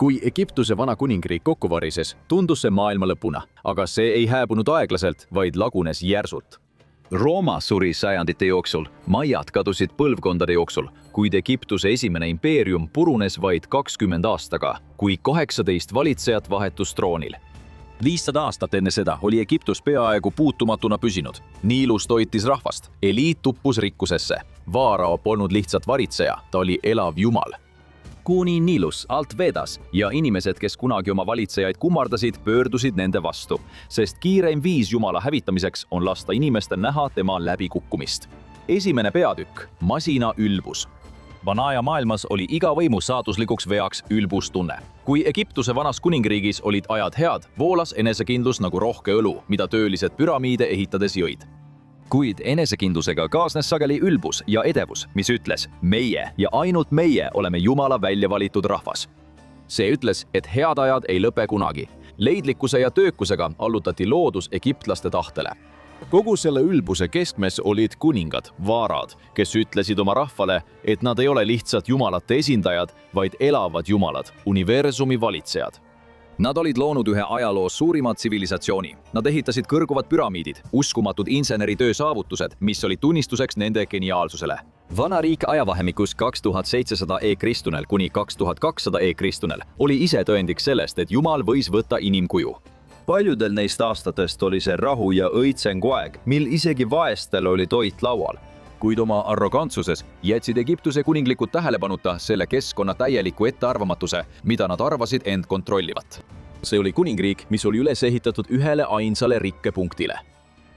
Kui Egiptuse vana kuningriik kokku varises, tundus see maailma lõpuna, aga see ei hääbunud aeglaselt, vaid lagunes järsult. Rooma suri sajandite jooksul, Maiad kadusid põlvkondade jooksul, kuid Egiptuse esimene impeerium purunes vaid 20 aastaga, kui 18 valitsejat vahetus troonil. 500 aastat enne seda oli Egiptus peaaegu puutumatuna püsinud. Niilus toitis rahvast, eliit tuppus rikkusesse. Vaarao polnud lihtsalt varitseja, ta oli elav jumal. Kuni Niilus alt vedas ja inimesed, kes kunagi oma valitsejaid kummardasid, pöördusid nende vastu, sest kiireim viis jumala hävitamiseks on lasta inimestel näha tema läbikukkumist. Esimene peatükk, masina ülbus. Vanaja maailmas oli iga võimu saaduslikuks veaks ülbustunne. Kui Egiptuse vanas kuningriigis olid ajad head, voolas enesekindlus nagu rohke õlu, mida töölised püramiide ehitades jõid. Kuid enesekindlusega kaasnes sageli ülbus ja edevus, mis ütles, meie ja ainult meie oleme Jumala välja valitud rahvas. See ütles, et head ajad ei lõpe kunagi. Leidlikkuse ja töökusega allutati loodus egiptlaste tahtele. Kogu selle ülbuse keskmes olid kuningad, vaarad, kes ütlesid oma rahvale, et nad ei ole lihtsalt jumalate esindajad, vaid elavad jumalad, universumi valitsejad. Nad olid loonud ühe ajaloos suurimat tsivilisatsiooni. Nad ehitasid kõrguvad püramiidid, uskumatud inseneritöö saavutused, mis olid tunnistuseks nende geniaalsusele. Vana riik ajavahemikus 2700 e-kristunel kuni 2200 e-kristunel oli ise tõendiks sellest, et Jumal võis võtta inimkuju. Paljudel neist aastatest oli see rahu ja õitsengu aeg, mil isegi vaestel oli toit laual. Kuid oma arrogantsuses jätsid Egiptuse kuninglikud tähelepanuta selle keskkonna täieliku ettearvamatuse, mida nad arvasid end kontrollivat. See oli kuningriik, mis oli üles ehitatud ühele ainsale rikkepunktile.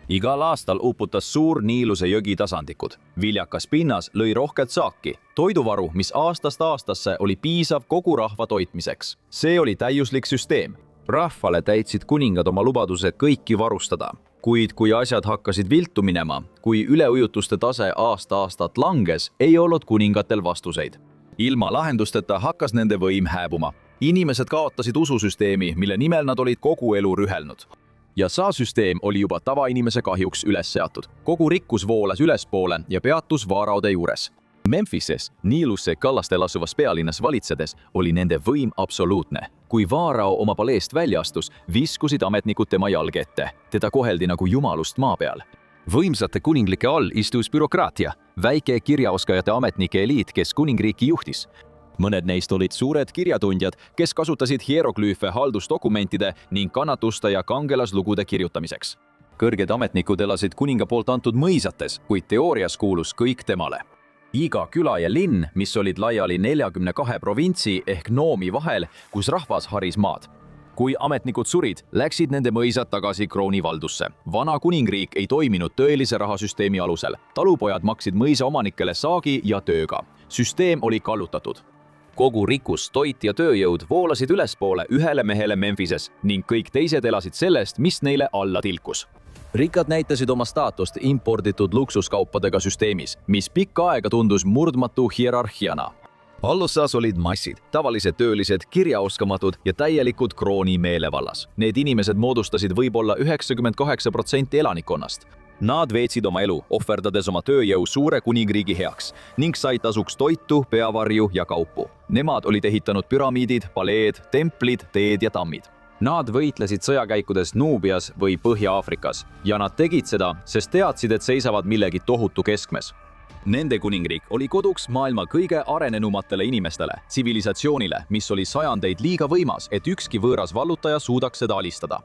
Igal aastal uputas suur Niiluse jõgi tasandikud. Viljakas pinnas lõi rohkelt saaki, toiduvaru, mis aastast aastasse oli piisav kogu rahva toitmiseks. See oli täiuslik süsteem. Rahvale täitsid kuningad oma lubadused kõiki varustada. Kuid kui asjad hakkasid viltu minema, kui üleujutuste tase aasta-aastat langes, ei olnud kuningatel vastuseid. Ilma lahendusteta hakkas nende võim hääbuma. Inimesed kaotasid ususüsteemi, mille nimel nad olid kogu elu rühelnud. Ja saasüsteem oli juba tavainimese kahjuks üles seatud. Kogu rikkus voolas ülespoole ja peatus vaaraode juures. Memphises, Niiluse kallastel asuvas pealinnas valitsedes, oli nende võim absoluutne. Kui vaarao oma paleest välja astus, viskusid ametnikud tema jalge ette. Teda koheldi nagu jumalust maa peal. Võimsate kuninglike all istus bürokraatia, väike kirjaoskajate ametnike eliit, kes kuningriiki juhtis. Mõned neist olid suured kirjatundjad, kes kasutasid hieroglüüfe haldusdokumentide ning kannatuste ja kangelaslugude kirjutamiseks. Kõrged ametnikud elasid kuninga poolt antud mõisates, kuid teoorias kuulus kõik temale. Iga küla ja linn, mis olid laiali 42 provintsi ehk noomi vahel, kus rahvas haris maad. Kui ametnikud surid, läksid nende mõisad tagasi kroonivaldusse. Vana kuningriik ei toiminud tõelise rahasüsteemi alusel. Talupojad maksid mõisa omanikele saagi ja tööga. Süsteem oli kallutatud. Kogu rikkus, toit ja tööjõud voolasid ülespoole ühele mehele Memphises ning kõik teised elasid sellest, mis neile alla tilkus. Rikkad näitasid oma staatust imporditud luksuskaupadega süsteemis, mis pikka aega tundus murdmatu hierarhiana. Allussas olid massid, tavalised töölised, kirjaoskamatud ja täielikud krooni meelevallas. Need inimesed moodustasid võib-olla 98% elanikkonnast. Nad veetsid oma elu, ohverdades oma tööjõu suure kuningriigi heaks ning said tasuks toitu, peavarju ja kaupu. Nemad olid ehitanud püramiidid, paleed, templid, teed ja tammid. Nad võitlesid sõjakäikudes Nuubias või Põhja-Aafrikas ja nad tegid seda, sest teadsid, et seisavad millegi tohutu keskmes. Nende kuningriik oli koduks maailma kõige arenenumatele inimestele, tsivilisatsioonile, mis oli sajandeid liiga võimas, et ükski võõras vallutaja suudaks seda alistada.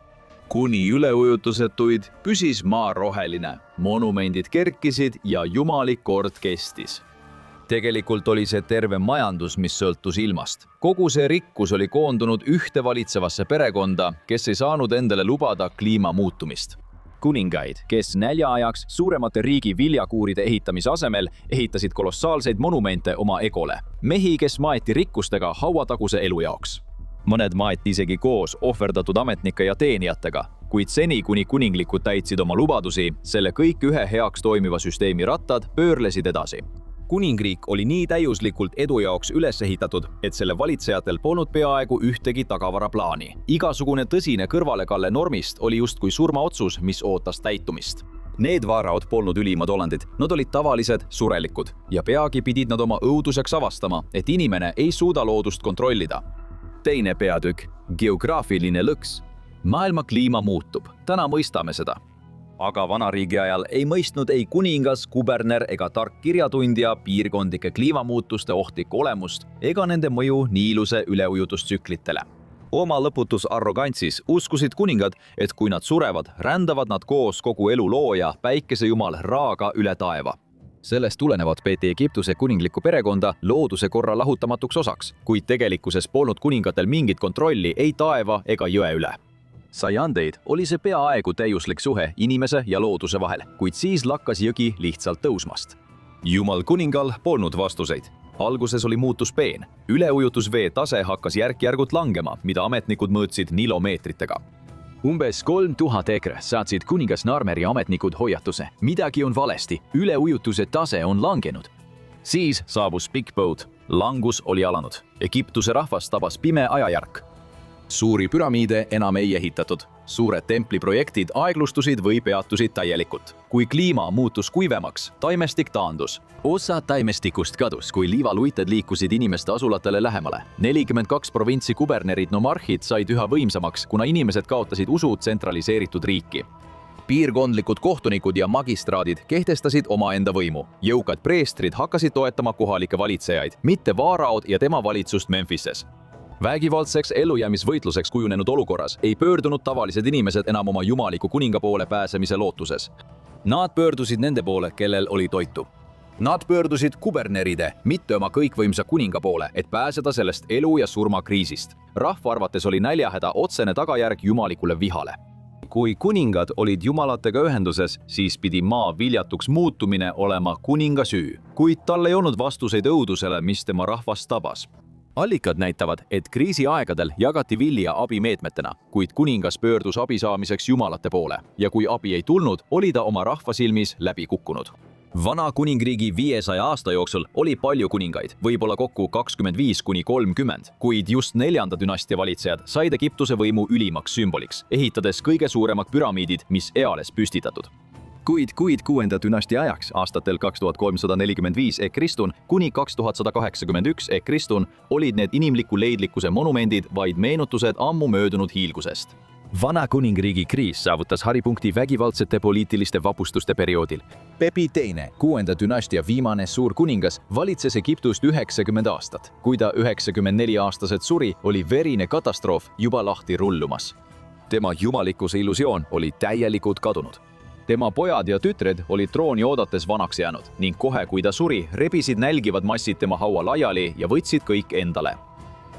Kuni üleujutusetuid püsis maa roheline, monumendid kerkisid ja jumalik kord kestis. Tegelikult oli see terve majandus, mis sõltus ilmast. Kogu see rikkus oli koondunud ühte valitsevasse perekonda, kes ei saanud endale lubada kliima muutumist. Kuningaid, kes näljaajaks suuremate riigi viljakuuride ehitamise asemel ehitasid kolossaalseid monumente oma egole. Mehi, kes maeti rikkustega hauataguse elu jaoks. Mõned maeti isegi koos ohverdatud ametnike ja teenijatega, kuid seni, kuni kuninglikud täitsid oma lubadusi, selle kõik ühe heaks toimiva süsteemi rattad pöörlesid edasi. Kuningriik oli nii täiuslikult edu jaoks üles ehitatud, et selle valitsejatel polnud peaaegu ühtegi tagavaraplaani. Igasugune tõsine kõrvalekalle normist oli justkui surmaotsus, mis ootas täitumist. Need vaaraod polnud ülimad olendid, nad olid tavalised, surelikud ja peagi pidid nad oma õuduseks avastama, et inimene ei suuda loodust kontrollida. teine peatükk, geograafiline lõks. Maailma kliima muutub, täna mõistame seda. Aga vanariigi ajal ei mõistnud ei kuningas, kuberner ega tark kirjatundja piirkondlike kliimamuutuste ohtlikku olemust ega nende mõju niiluse üleujutustsüklitele. Oma lõputus arrogantsis uskusid kuningad, et kui nad surevad, rändavad nad koos kogu elu looja, päikesejumal Raaga üle taeva. Sellest tulenevalt peeti Egiptuse kuninglikku perekonda looduse korra lahutamatuks osaks, kuid tegelikkuses polnud kuningatel mingit kontrolli ei taeva ega jõe üle. Sajandeid oli see peaaegu täiuslik suhe inimese ja looduse vahel, kuid siis lakkas jõgi lihtsalt tõusmast. Jumal kuningal polnud vastuseid. Alguses oli muutus peen. Üleujutusvee tase hakkas järk-järgult langema, mida ametnikud mõõtsid nilomeetritega. Umbes 3000 EKRE saatsid kuningas Narmeri ametnikud hoiatuse. Midagi on valesti, üleujutuse tase on langenud. Siis saabus Big Boat. Langus oli alanud. Egiptuse rahvas tabas pime ajajärk. Suuri püramiide enam ei ehitatud. Suured templiprojektid aeglustusid või peatusid täielikult. Kui kliima muutus kuivemaks, taimestik taandus. Osa taimestikust kadus, kui liivaluited liikusid inimeste asulatele lähemale. 42 provintsi kubernerid nomarhid said üha võimsamaks, kuna inimesed kaotasid usu tsentraliseeritud riiki. Piirkondlikud kohtunikud ja magistraadid kehtestasid omaenda võimu. Jõukad preestrid hakkasid toetama kohalikke valitsejaid, mitte vaaraod ja tema valitsust Memphises. Vägivaldseks ellujäämisvõitluseks kujunenud olukorras ei pöördunud tavalised inimesed enam oma jumaliku kuninga poole pääsemise lootuses. Nad pöördusid nende poole, kellel oli toitu. Nad pöördusid kuberneride, mitte oma kõikvõimsa kuninga poole, et pääseda sellest elu ja surma kriisist. Rahva arvates oli näljahäda otsene tagajärg jumalikule vihale. Kui kuningad olid jumalatega ühenduses, siis pidi maa viljatuks muutumine olema kuninga süü, kuid tal ei olnud vastuseid õudusele, mis tema rahvast tabas. Allikad näitavad, et kriisiaegadel jagati vilja abimeetmetena, kuid kuningas pöördus abi saamiseks jumalate poole ja kui abi ei tulnud, oli ta oma rahva silmis läbi kukkunud. Vana kuningriigi 500 aasta jooksul oli palju kuningaid, võib-olla kokku 25–30, kuid just 4. dünastia valitsejad said Egiptuse võimu ülimaks sümboliks, ehitades kõige suuremad püramiidid, mis eales püstitatud. Kuid 6. dünastia ajaks, aastatel 2345 e.Kristun kuni 2181 e.Kristun, olid need inimliku leidlikkuse monumendid vaid meenutused ammu möödunud hiilgusest. Vana kuningriigi kriis saavutas haripunkti vägivaldsete poliitiliste vapustuste perioodil. Pepi II, 6. dünastia viimane suur kuningas, valitses Egiptust 90 aastat. Kui ta 94-aastaselt suri, oli verine katastroof juba lahti rullumas. Tema jumalikkuse illusioon oli täielikult kadunud. Tema pojad ja tütred olid trooni oodates vanaks jäänud ning kohe, kui ta suri, rebisid nälgivad massid tema haua laiali ja võtsid kõik endale.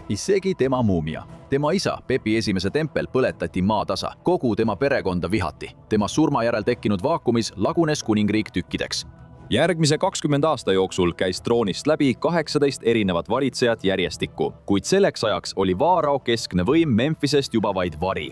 Isegi tema muumia. Tema isa, Pepi I tempel, põletati maatasa. Kogu tema perekonda vihati. Tema surma järel tekkinud vaakumis lagunes kuningriik tükkideks. Järgmise 20 aasta jooksul käis troonist läbi 18 erinevat valitsejat järjestikku, kuid selleks ajaks oli vaarao keskne võim Memphisest juba vaid vari.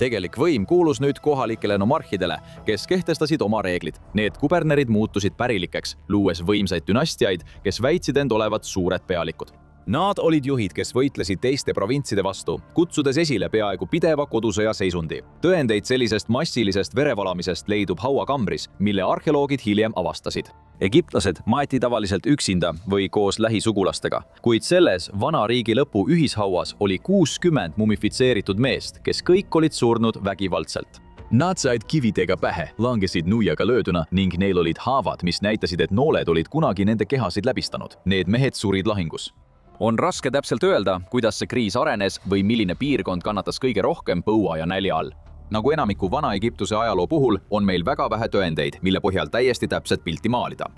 Tegelik võim kuulus nüüd kohalikele nomarhidele, kes kehtestasid oma reeglid. Need kubernerid muutusid pärilikeks, luues võimsaid dünastiaid, kes väitsid end olevat suured pealikud. Nad olid juhid, kes võitlesid teiste provintside vastu, kutsudes esile peaaegu pideva kodusõja seisundi. Tõendeid sellisest massilisest verevalamisest leidub hauakambris, mille arheoloogid hiljem avastasid. Egiptlased maeti tavaliselt üksinda või koos lähisugulastega, kuid selles vana riigi lõpu ühishauas oli 60 mumifitseeritud meest, kes kõik olid surnud vägivaldselt. Nad said kividega pähe, langesid nuiaga lööduna ning neil olid haavad, mis näitasid, et nooled olid kunagi nende kehasid läbistanud. Need mehed surid lahingus. On raske täpselt öelda, kuidas see kriis arenes või milline piirkond kannatas kõige rohkem põua ja nälja all. Nagu enamiku Vana-Egiptuse ajaloo puhul on meil väga vähe tõendeid, mille põhjal täiesti täpset pilti maalida.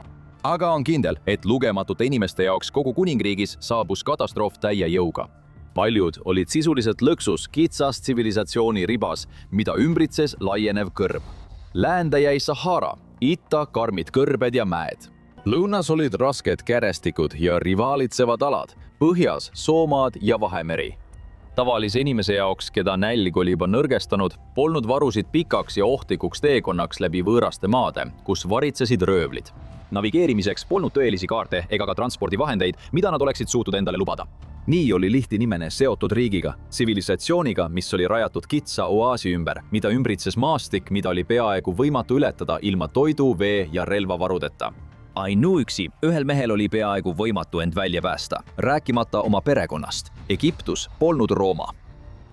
Aga on kindel, et lugematute inimeste jaoks kogu kuningriigis saabus katastroof täie jõuga. Paljud olid sisuliselt lõksus kitsas tsivilisatsiooni ribas, mida ümbritses laienev kõrb. Läände jäi Sahara, itta karmid kõrbed ja mäed. Lõunas olid rasked kärestikud ja rivaalitsevad alad, põhjas Soomaad ja Vahemeri. Tavalise inimese jaoks, keda nälg oli juba nõrgestanud, polnud varusid pikaks ja ohtlikuks teekonnaks läbi võõraste maade, kus varitsesid röövlid. Navigeerimiseks polnud tõelisi kaarte ega ka transpordivahendeid, mida nad oleksid suutnud endale lubada. Nii oli lihtinimene seotud riigiga, tsivilisatsiooniga, mis oli rajatud kitsa oaasi ümber, mida ümbritses maastik, mida oli peaaegu võimatu ületada ilma toidu, vee ja relvavarudeta. ainuüksi ühel mehel oli peaaegu võimatu end välja päästa, rääkimata oma perekonnast. Egiptus polnud Rooma.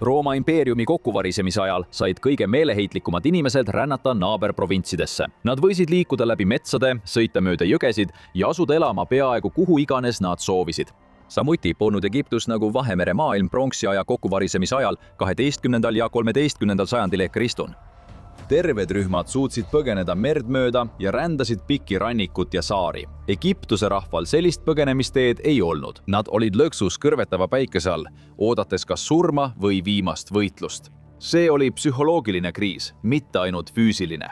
Rooma impeeriumi kokkuvarisemise ajal said kõige meeleheitlikumad inimesed rännata naaberprovintsidesse. Nad võisid liikuda läbi metsade, sõita mööda jõgesid ja asuda elama peaaegu kuhu iganes nad soovisid. Samuti polnud Egiptus nagu Vahemere maailm pronksiaja kokkuvarisemise ajal 12. ja 13. sajandil ehk Kristun. Terved rühmad suutsid põgeneda merd mööda ja rändasid pikki rannikut ja saari. Egiptuse rahval sellist põgenemisteed ei olnud. Nad olid lõksus kõrvetava päikese all, oodates kas surma või viimast võitlust. See oli psühholoogiline kriis, mitte ainult füüsiline.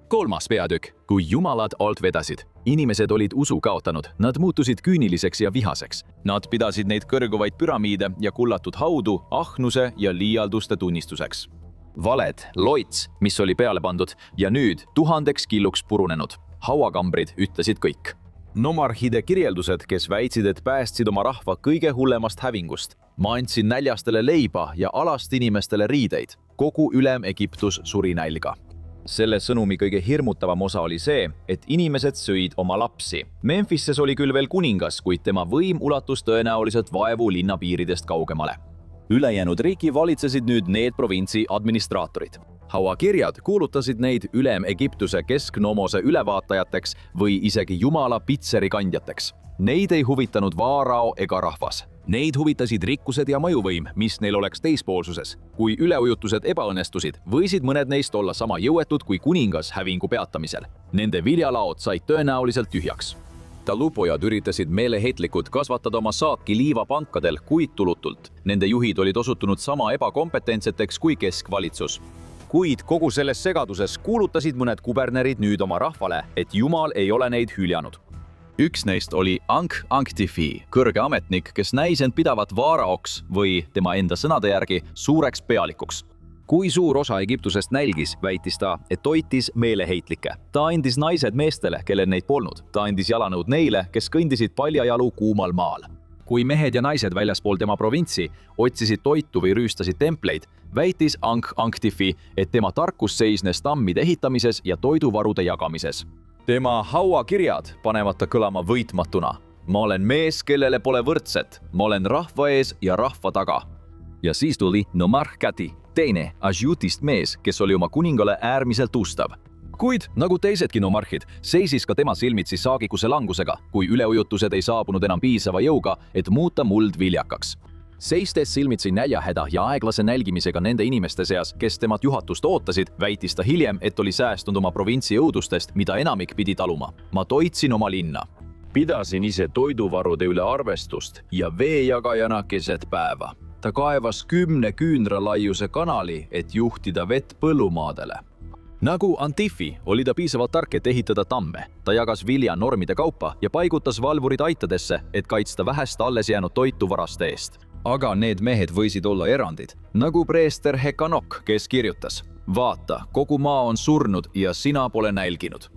3. peatükk, kui jumalad alt vedasid. Inimesed olid usu kaotanud, nad muutusid küüniliseks ja vihaseks. Nad pidasid neid kõrguvaid püramiide ja kullatud haudu ahnuse ja liialduste tunnistuseks. Valed, loits, mis oli peale pandud ja nüüd 1000 killuks purunenud. Hauakambrid ütlesid kõik. Nomarhide kirjeldused, kes väitsid, et päästsid oma rahva kõige hullemast hävingust. Ma andsin näljastele leiba ja alast inimestele riideid. Kogu ülem Egiptus suri nälga. Selle sõnumi kõige hirmutavam osa oli see, et inimesed sõid oma lapsi. Memphises oli küll veel kuningas, kuid tema võim ulatus tõenäoliselt vaevu linna piiridest kaugemale. Ülejäänud riiki valitsesid nüüd need provintsi administraatorid. Hauakirjad kuulutasid neid ülem-Egiptuse kesknomose ülevaatajateks või isegi jumala pitseri kandjateks. Neid ei huvitanud vaarao ega rahvas. Neid huvitasid rikkused ja mõjuvõim, mis neil oleks teispoolsuses. Kui üleujutused ebaõnnestusid, võisid mõned neist olla sama jõuetud kui kuningas hävingu peatamisel. Nende viljalaod said tõenäoliselt tühjaks. Talupojad üritasid meeleheitlikult kasvatada oma saaki liivapankadel kuid tulutult. Nende juhid olid osutunud sama ebakompetentseteks kui keskvalitsus. Kuid kogu selles segaduses kuulutasid mõned kubernerid nüüd oma rahvale, et Jumal ei ole neid hüljanud. Üks neist oli Ankh-Anktifi, kõrge ametnik, kes näis end pidavat vaaraoks või tema enda sõnade järgi suureks pealikuks. Kui suur osa Egiptusest nälgis, väitis ta, et toitis meeleheitlikke. Ta andis naised meestele, kellel neid polnud. Ta andis jalanõud neile, kes kõndisid paljajalu kuumal maal. Kui mehed ja naised väljaspool tema provintsi otsisid toitu või rüüstasid templeid, väitis Ankh-Anktifi, et tema tarkus seisnes tammide ehitamises ja toiduvarude jagamises. Tema hauakirjad panevad ta kõlama võitmatuna. Ma olen mees, kellele pole võrdset. Ma olen rahva ees ja rahva taga. Ja siis tuli Nomarh Kati, teine Asjutist mees, kes oli oma kuningale äärmiselt ustav. Kuid, nagu teisedki nomarhid, seisis ka tema silmitsi saagikuse langusega, kui üleujutused ei saabunud enam piisava jõuga, et muuta muld viljakaks. Seistes silmitsi näljahäda ja aeglase nälgimisega nende inimeste seas, kes temat juhatust ootasid, väitis ta hiljem, et oli säästunud oma provintsi õudustest, mida enamik pidi taluma. Ma toitsin oma linna. Pidasin ise toiduvarude üle arvestust ja veejagajana keset päeva. Ta kaevas 10 küünra laiuse kanali, et juhtida vett põllumaadele. Nagu Antifi oli ta piisavalt tark, et ehitada tamme. Ta jagas vilja normide kaupa ja paigutas valvurid aitadesse, et kaitsta vähest alles jäänud toitu varaste eest. Aga need mehed võisid olla erandid, nagu preester Hekanok, kes kirjutas: vaata, kogu maa on surnud ja sina pole nälginud.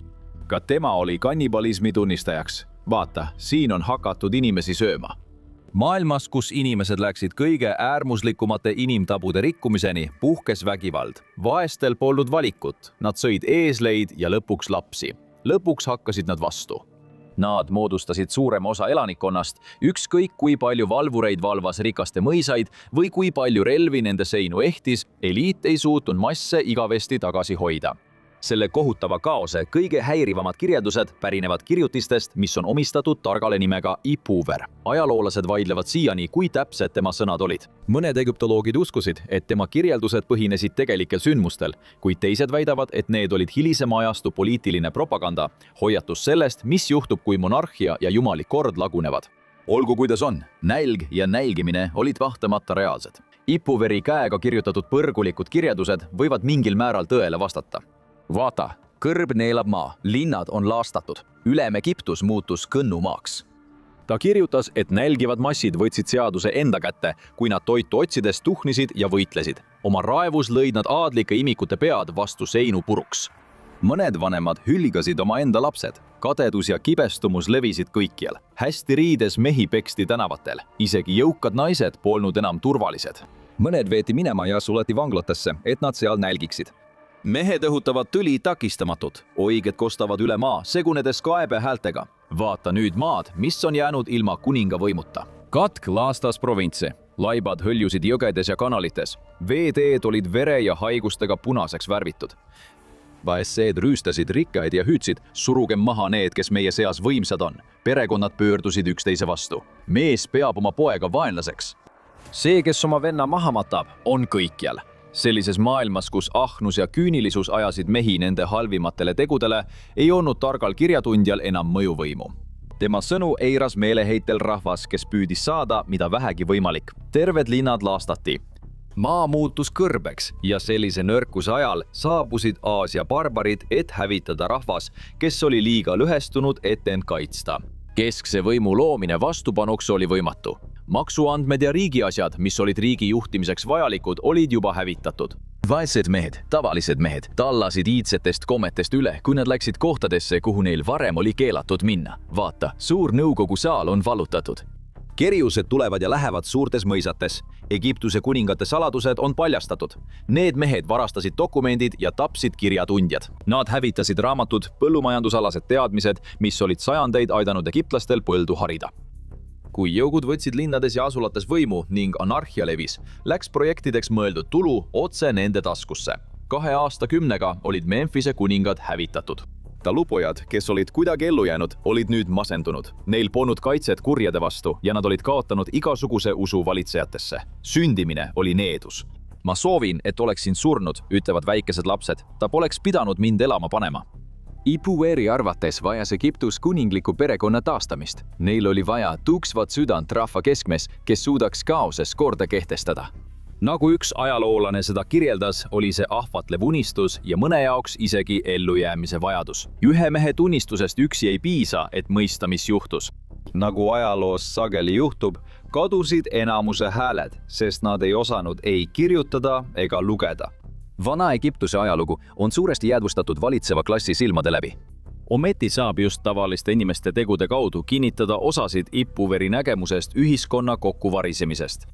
Ka tema oli kannibalismi tunnistajaks. Vaata, siin on hakatud inimesi sööma. Maailmas, kus inimesed läksid kõige äärmuslikumate inimtabude rikkumiseni, puhkes vägivald. Vaestel polnud valikut, nad sõid eesleid ja lõpuks lapsi. Lõpuks hakkasid nad vastu. Nad moodustasid suurema osa elanikkonnast, ükskõik kui palju valvureid valvas rikaste mõisaid või kui palju relvi nende seinu ehtis, eliit ei suutnud masse igavesti tagasi hoida. Selle kohutava kaose kõige häirivamad kirjeldused pärinevad kirjutistest, mis on omistatud targale nimega Ipuver. Ajaloolased vaidlevad siiani, kui täpsed tema sõnad olid. Mõned egüptoloogid uskusid, et tema kirjeldused põhinesid tegelikel sündmustel, kuid teised väidavad, et need olid hilisema ajastu poliitiline propaganda, hoiatus sellest, mis juhtub, kui monarhia ja jumalik kord lagunevad. Olgu kuidas on, nälg ja nälgimine olid vahtamata reaalsed. Ipuveri käega kirjutatud põrgulikud kirjeldused võivad mingil määral tõele vastata. Vaata, kõrb neelab maa, linnad on laastatud. Ülem Egiptus muutus kõnnumaaks. Ta kirjutas, et nälgivad massid võtsid seaduse enda kätte, kui nad toitu otsides tuhnisid ja võitlesid. Oma raevus lõid nad aadlike imikute pead vastu seinu puruks. Mõned vanemad hülgasid oma enda lapsed. Kadedus ja kibestumus levisid kõikjal. Hästi riides mehi peksti tänavatel. Isegi jõukad naised polnud enam turvalised. Mõned veeti minema ja suleti vanglatesse, et nad seal nälgiksid. mehed õhutavad tüli takistamatult, oiged kostavad üle maa, segunedes kaebehäältega. Vaata nüüd maad, mis on jäänud ilma kuninga võimuta. Katk laastas provintsi. Laibad hõljusid jõgedes ja kanalites. Veeteed olid vere ja haigustega punaseks värvitud. Vaesseed rüüstasid rikkaid ja hüüdsid, surugem maha need, kes meie seas võimsad on. Perekonnad pöördusid üksteise vastu. Mees peab oma poega vaenlaseks. See, kes oma venna maha matab, on kõikjal. Sellises maailmas, kus ahnus ja küünilisus ajasid mehi nende halvimatele tegudele, ei olnud targal kirjatundjal enam mõjuvõimu. Tema sõnu eiras meeleheitel rahvas, kes püüdis saada, mida vähegi võimalik. Terved linnad laastati. Maa muutus kõrbeks ja sellise nõrkuse ajal saabusid Aasia barbarid, et hävitada rahvas, kes oli liiga lõhestunud, et end kaitsta. Keskse võimu loomine vastupanuks oli võimatu. Maksuandmed ja riigiasjad, mis olid riigi juhtimiseks vajalikud, olid juba hävitatud. Vaesed mehed, tavalised mehed, tallasid iidsetest kommetest üle, kui nad läksid kohtadesse, kuhu neil varem oli keelatud minna. Vaata, suur nõukogu saal on vallutatud. Kerjused tulevad ja lähevad suurtes mõisates. Egiptuse kuningate saladused on paljastatud. Need mehed varastasid dokumendid ja tapsid kirjatundjad. Nad hävitasid raamatud, põllumajandusalased teadmised, mis olid sajandeid aidanud egiptlastel põldu harida. Kui jõugud võtsid linnades ja asulates võimu ning anarhia levis, läks projektideks mõeldud tulu otse nende taskusse. 2 aastakümnega olid Memphise kuningad hävitatud. Talupojad, kes olid kuidagi ellu jäänud, olid nüüd masendunud. Neil polnud kaitset kurjade vastu ja nad olid kaotanud igasuguse usu valitsejatesse. Sündimine oli needus. Ma soovin, et oleksin surnud, ütlevad väikesed lapsed. Ta poleks pidanud mind elama panema. Ipueri arvates vajas Egiptus kuningliku perekonna taastamist. Neil oli vaja tuksvat südant rahva keskmes, kes suudaks kaoses korda kehtestada. Nagu üks ajaloolane seda kirjeldas, oli see ahvatlev unistus ja mõne jaoks isegi ellujäämise vajadus. Ühe mehe tunnistusest üksi ei piisa, et mõista, mis juhtus. Nagu ajaloos sageli juhtub, kadusid enamuse hääled, sest nad ei osanud ei kirjutada ega lugeda. Vana Egiptuse ajalugu on suuresti jäädvustatud valitseva klassi silmade läbi. Ometi saab just tavaliste inimeste tegude kaudu kinnitada osasid Ipuveri nägemusest ühiskonna kokkuvarisemisest.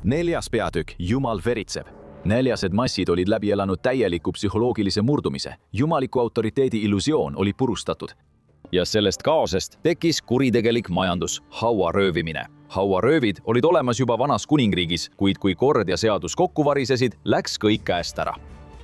4. peatükk, Jumal veritseb. Näljased massid olid läbi elanud täieliku psühholoogilise murdumise. Jumaliku autoriteedi illusioon oli purustatud. Ja sellest kaosest tekkis kuritegelik majandus, hauaröövimine. Hauaröövid olid olemas juba vanas kuningriigis, kuid kui kord ja seadus kokku varisesid, läks kõik käest ära.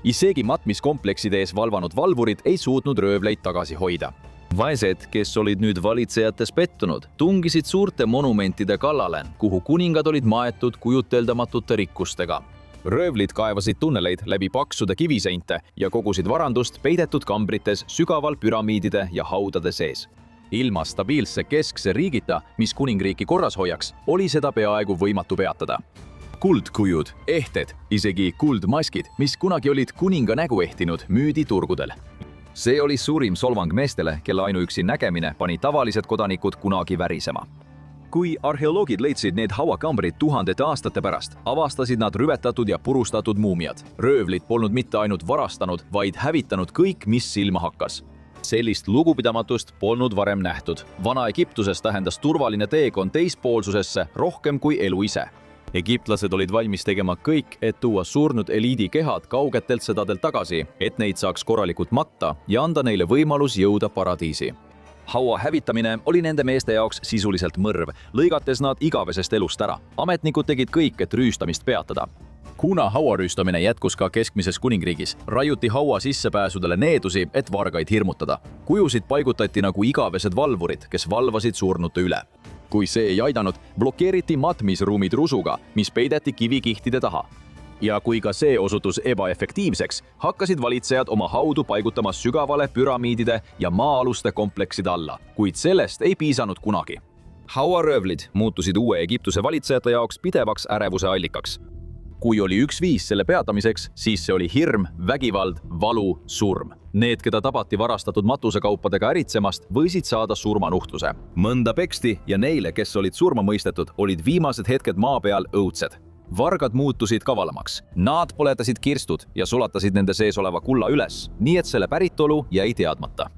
Isegi matmiskomplekside ees valvanud valvurid ei suutnud röövleid tagasi hoida. Vaesed, kes olid nüüd valitsejates pettunud, tungisid suurte monumentide kallale, kuhu kuningad olid maetud kujuteldamatute rikkustega. Röövlid kaevasid tunneleid läbi paksude kiviseinte ja kogusid varandust peidetud kambrites sügaval püramiidide ja haudade sees. Ilma stabiilse keskse riigita, mis kuningriiki korras hoiaks, oli seda peaaegu võimatu peatada. Kuldkujud, ehted, isegi kuldmaskid, mis kunagi olid kuninga nägu ehtinud, müüdi turgudel. See oli suurim solvang meestele, kelle ainuüksi nägemine pani tavalised kodanikud kunagi värisema. Kui arheoloogid leidsid need hauakambrid tuhandete aastate pärast, avastasid nad rüvetatud ja purustatud muumiad. Röövlid polnud mitte ainult varastanud, vaid hävitanud kõik, mis silma hakkas. Sellist lugupidamatust polnud varem nähtud. Vana Egiptuses tähendas turvaline teekond teispoolsusesse rohkem kui elu ise. Egiptlased olid valmis tegema kõik, et tuua surnud eliidi kehad kaugetelt sõdadelt tagasi, et neid saaks korralikult matta ja anda neile võimalus jõuda paradiisi. Haua hävitamine oli nende meeste jaoks sisuliselt mõrv, lõigates nad igavesest elust ära. Ametnikud tegid kõik, et rüüstamist peatada. Kuna hauarüüstamine jätkus ka keskmises kuningriigis, raiuti haua sissepääsudele needusi, et vargaid hirmutada. Kujusid paigutati nagu igavesed valvurid, kes valvasid surnute üle. Kui see ei aidanud, blokeeriti matmisruumid rusuga, mis peideti kivikihtide taha. Ja kui ka see osutus ebaefektiivseks, hakkasid valitsejad oma haudu paigutama sügavale püramiidide ja maa-aluste komplekside alla, kuid sellest ei piisanud kunagi. Hauaröövlid muutusid uue Egiptuse valitsejate jaoks pidevaks ärevuse allikaks. Kui oli üks viis selle peatamiseks, siis see oli hirm, vägivald, valu, surm. Need, keda tabati varastatud matusekaupadega äritsemast, võisid saada surmanuhtluse. Mõnda peksti ja neile, kes olid surma mõistetud, olid viimased hetked maa peal õudsed. Vargad muutusid kavalamaks. Nad põletasid kirstud ja sulatasid nende sees oleva kulla üles, nii et selle päritolu jäi teadmata.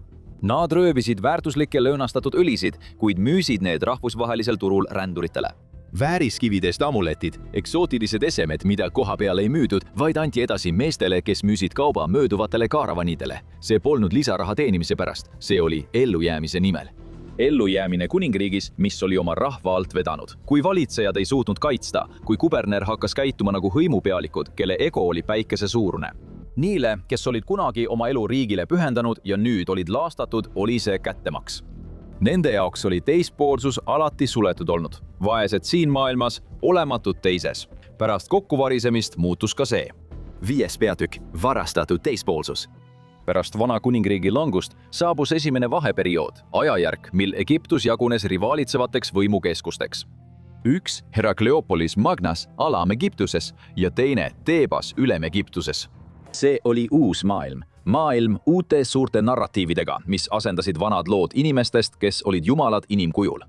Nad röövisid väärtuslikke lõõnastatud õlisid, kuid müüsid need rahvusvahelisel turul ränduritele. vääriskividest amuletid, eksootilised esemed, mida koha peal ei müüdud, vaid anti edasi meestele, kes müüsid kauba mööduvatele kaaravanidele. See polnud lisaraha teenimise pärast, see oli ellujäämise nimel. Ellujäämine kuningriigis, mis oli oma rahva alt vedanud. Kui valitsejad ei suutnud kaitsta, kui kuberner hakkas käituma nagu hõimupealikud, kelle ego oli päikese suurune. Niile, kes olid kunagi oma elu riigile pühendanud ja nüüd olid laastatud, oli see kättemaks. Nende jaoks oli teispoolsus alati suletud olnud. Vaesed siin maailmas, olematud teises. Pärast kokkuvarisemist muutus ka see. 5. peatükk. Varastatud teispoolsus. Pärast vana kuningriigi langust saabus esimene vaheperiood, ajajärk, mil Egiptus jagunes rivaalitsevateks võimukeskusteks. Üks Herakleopolis Magnas alam Egiptuses ja teine Thebas ülem Egiptuses. See oli uus maailm. Maailm uute suurte narratiividega, mis asendasid vanad lood inimestest, kes olid jumalad inimkujul.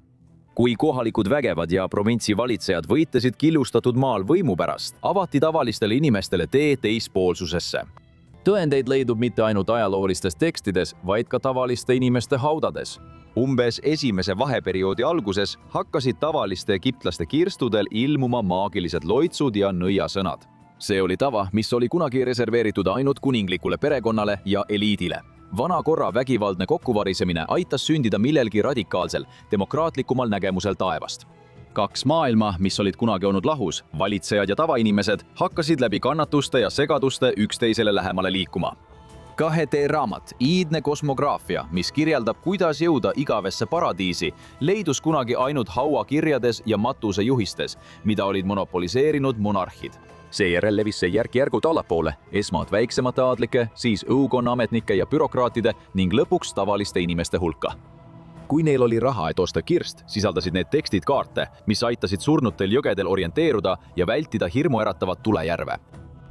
Kui kohalikud vägevad ja provintsi valitsejad võitlesid killustatud maal võimu pärast, avati tavalistele inimestele tee teispoolsusesse. Tõendeid leidub mitte ainult ajaloolistes tekstides, vaid ka tavaliste inimeste haudades. Umbes esimese vaheperioodi alguses hakkasid tavaliste egiptlaste kirstudel ilmuma maagilised loitsud ja nõiasõnad. See oli tava, mis oli kunagi reserveeritud ainult kuninglikule perekonnale ja eliidile. Vana korra vägivaldne kokkuvarisemine aitas sündida millelgi radikaalsel, demokraatlikumal nägemusel taevast. Kaks maailma, mis olid kunagi olnud lahus, valitsejad ja tavainimesed, hakkasid läbi kannatuste ja segaduste üksteisele lähemale liikuma. 2D raamat, iidne kosmograafia, mis kirjeldab, kuidas jõuda igavesse paradiisi, leidus kunagi ainult hauakirjades ja matusejuhistes, mida olid monopoliseerinud monarhid. Seejärel levis see järk-järgult allapoole, esmalt väiksemate aadlike, siis õukonnaametnike ja bürokraatide ning lõpuks tavaliste inimeste hulka. Kui neil oli raha, et osta kirst, sisaldasid need tekstid kaarte, mis aitasid surnutel jõgedel orienteeruda ja vältida hirmuäratavat tulejärve.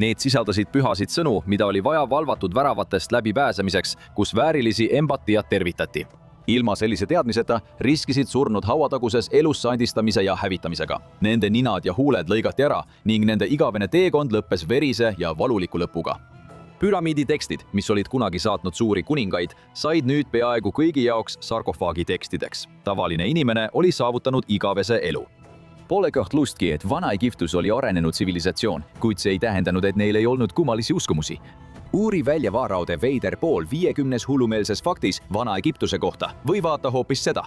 Need sisaldasid pühasid sõnu, mida oli vaja valvatud väravatest läbi pääsemiseks, kus väärilisi empatiat tervitati. Ilma sellise teadmiseta riskisid surnud hauataguses elusse andistamise ja hävitamisega. Nende ninad ja huuled lõigati ära ning nende igavene teekond lõppes verise ja valuliku lõpuga. Püramiidi tekstid, mis olid kunagi saatnud suuri kuningaid, said nüüd peaaegu kõigi jaoks sarkofaagi tekstideks. Tavaline inimene oli saavutanud igavese elu. Pole kahtlustki, et vana Egiptus oli arenenud tsivilisatsioon, kuid see ei tähendanud, et neil ei olnud kummalisi uskumusi. Uuri välja Vaaraude veider pool 50 hullumeelses faktis vana Egiptuse kohta või vaata hoopis seda.